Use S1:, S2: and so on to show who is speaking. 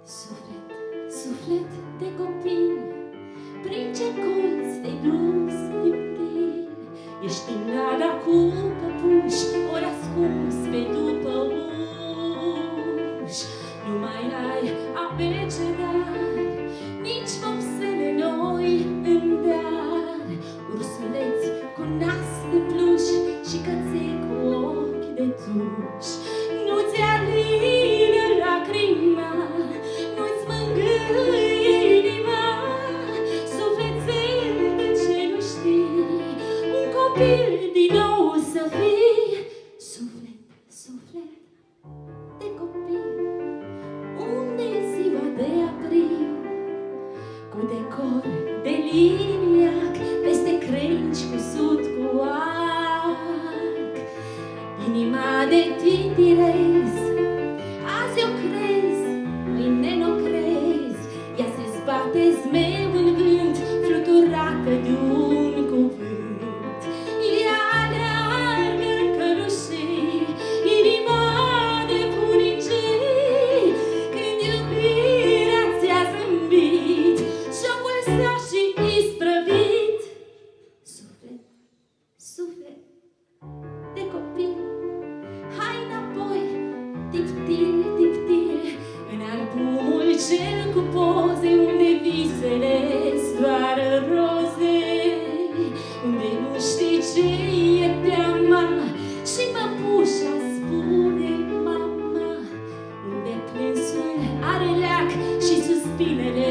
S1: Suflet, suflet de copil, prin ce colț te-ai dus iubire? Ești în nada cu păpuși, ori ascuns pe după uși. Nu mai ai abecedari, nici vopsele noi în deal. Ursuleți cu nas de pluș și căței cu ochi de tuș. Nu-ți alină lacrima, nu-ți mângâie inima, sufletel de ce nu știi, un copil din nou să fii. Suflet, suflet de copil, unde e ziua de april, cu decor de liniac, peste crengi cusut cu arc, inima de titirez. Azi o crezi, mâine n-o crezi, ea se zbate zmeu în vânt, fluturată de un cuvânt. Ea aleargă în călușei, inima de funicei, când iubirea ți-a zâmbit și-o păsat și isprăvit. Suflet, suflet de copil, hai înapoi, tiptil, tiptil, în albumul cel cu poze, unde visele zboară roze, unde nu știi ce e teama și păpușa spune mama, unde plânsul are leac și suspinele